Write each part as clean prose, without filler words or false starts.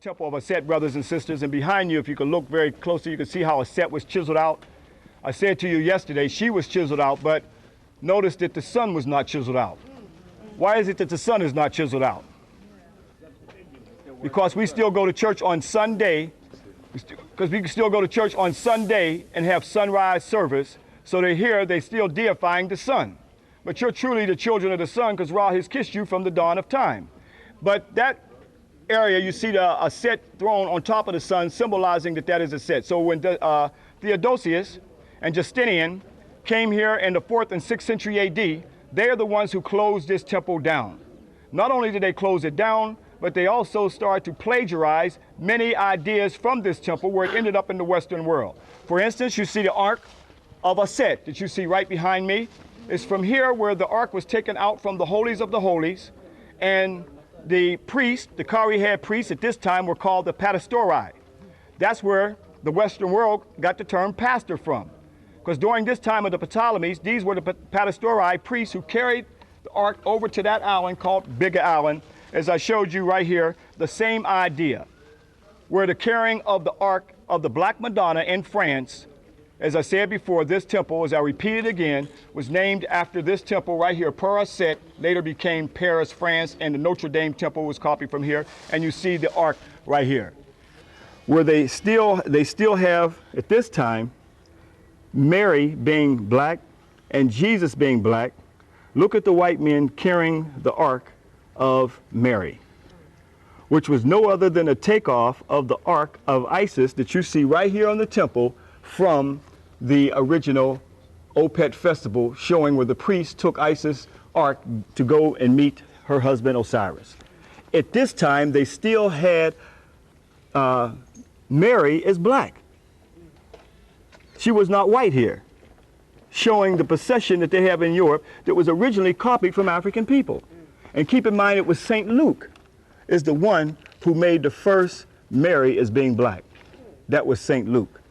temple of Aset, brothers and sisters, and behind you, if you could look very closely, you can see how Aset was chiseled out. I said to you yesterday, she was chiseled out, but notice that the sun was not chiseled out. Why is it that the sun is not chiseled out? Because we still go to church on Sunday, because we can still go to church on Sunday and have sunrise service, so they're here, they're still deifying the sun. But you're truly the children of the sun, because Ra has kissed you from the dawn of time. But that area, you see the Aset throne on top of the sun, symbolizing that that is Aset. So when Theodosius and Justinian came here in the 4th and 6th century AD, they are the ones who closed this temple down. Not only did they close it down, but they also started to plagiarize many ideas from this temple where it ended up in the Western world. For instance, you see the Ark of Aset that you see right behind me. It's from here where the Ark was taken out from the holies of the holies, and the priests, the Kari head priests at this time were called the Pastori. That's where the Western world got the term pastor from. Because during this time of the Ptolemies, these were the Pastori priests who carried the Ark over to that island called Bigger Island. As I showed you right here, the same idea, where the carrying of the Ark of the Black Madonna in France, as I said before, this temple, as I repeated again, was named after this temple right here, Père Aset, later became Paris, France, and the Notre Dame temple was copied from here. And you see the Ark right here, where they still have, at this time, Mary being black and Jesus being black. Look at the white men carrying the Ark of Mary, which was no other than a takeoff of the Ark of Isis that you see right here on the temple from the original Opet festival, showing where the priest took Isis' Ark to go and meet her husband Osiris. At this time, they still had Mary as black. She was not white here, showing the procession that they have in Europe that was originally copied from African people. And keep in mind, it was St. Luke is the one who made the first Mary as being black. That was St. Luke.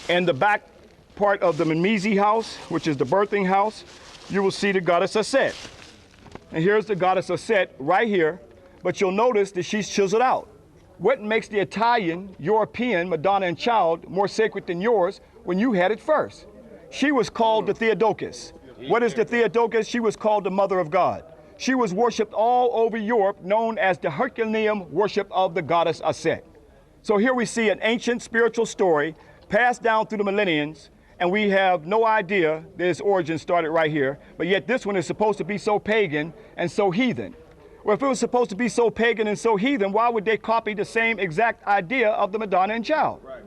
And the back part of the Mimizi house, which is the birthing house, you will see the goddess Aset. And here's the goddess Aset right here, but you'll notice that she's chiseled out. What makes the Italian, European Madonna and Child more sacred than yours when you had it first? She was called the Theotokos. What is the Theotokos? She was called the Mother of God. She was worshipped all over Europe, known as the Herculean worship of the goddess Aset. So here we see an ancient spiritual story passed down through the millenniums, and we have no idea that its origin started right here, but yet this one is supposed to be so pagan and so heathen. Well, if it was supposed to be so pagan and so heathen, why would they copy the same exact idea of the Madonna and Child? Right.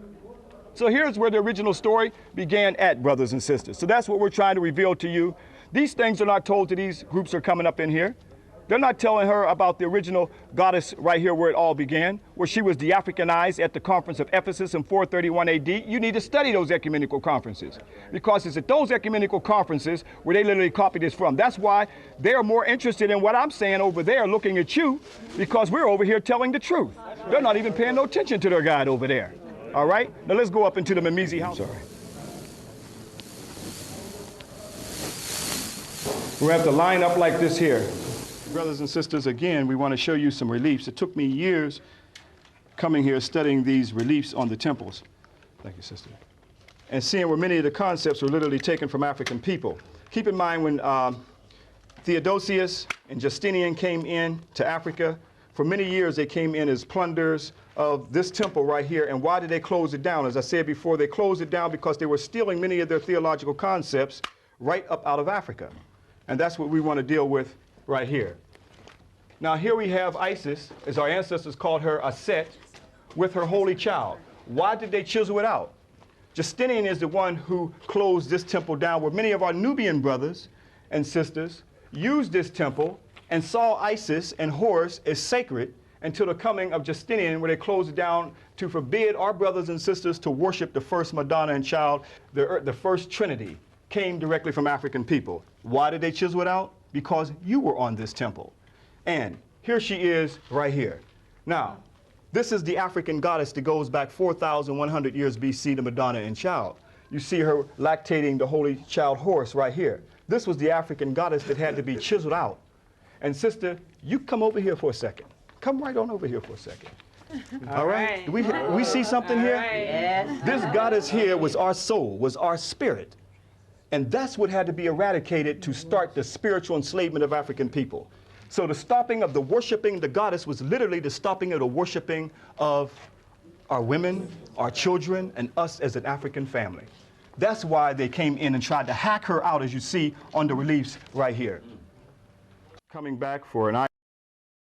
So here's where the original story began at, brothers and sisters. So that's what we're trying to reveal to you. These things are not told to these groups who are coming up in here. They're not telling her about the original goddess right here where it all began, where she was de-Africanized at the conference of Ephesus in 431 AD. You need to study those ecumenical conferences, because it's at those ecumenical conferences where they literally copied this from. That's why they're more interested in what I'm saying over there, looking at you, because we're over here telling the truth. They're not even paying no attention to their guide over there. All right? Now let's go up into the Mimizi house. Sorry. We have to line up like this here. Brothers and sisters, again, we want to show you some reliefs. It took me years coming here studying these reliefs on the temples. Thank you, sister. And seeing where many of the concepts were literally taken from African people. Keep in mind when Theodosius and Justinian came in to Africa, for many years they came in as plunderers of this temple right here. And why did they close it down? As I said before, they closed it down because they were stealing many of their theological concepts right up out of Africa. And that's what we want to deal with right here. Now here we have Isis, as our ancestors called her Aset, with her holy child. Why did they chisel it out? Justinian is the one who closed this temple down, where many of our Nubian brothers and sisters used this temple and saw Isis and Horus as sacred until the coming of Justinian, where they closed it down to forbid our brothers and sisters to worship the first Madonna and Child. The first Trinity came directly from African people. Why did they chisel it out? Because you were on this temple. And here she is right here. Now, this is the African goddess that goes back 4,100 years BC to Madonna and Child. You see her lactating the holy child Horus right here. This was the African goddess that had to be chiseled out. And sister, you come over here for a second. Come right on over here for a second. All right? Do we see something here? Yes. This goddess here was our soul, was our spirit. And that's what had to be eradicated to start the spiritual enslavement of African people. So the stopping of the worshiping the goddess was literally the stopping of the worshiping of our women, our children, and us as an African family. That's why they came in and tried to hack her out, as you see on the reliefs right here. Coming back for an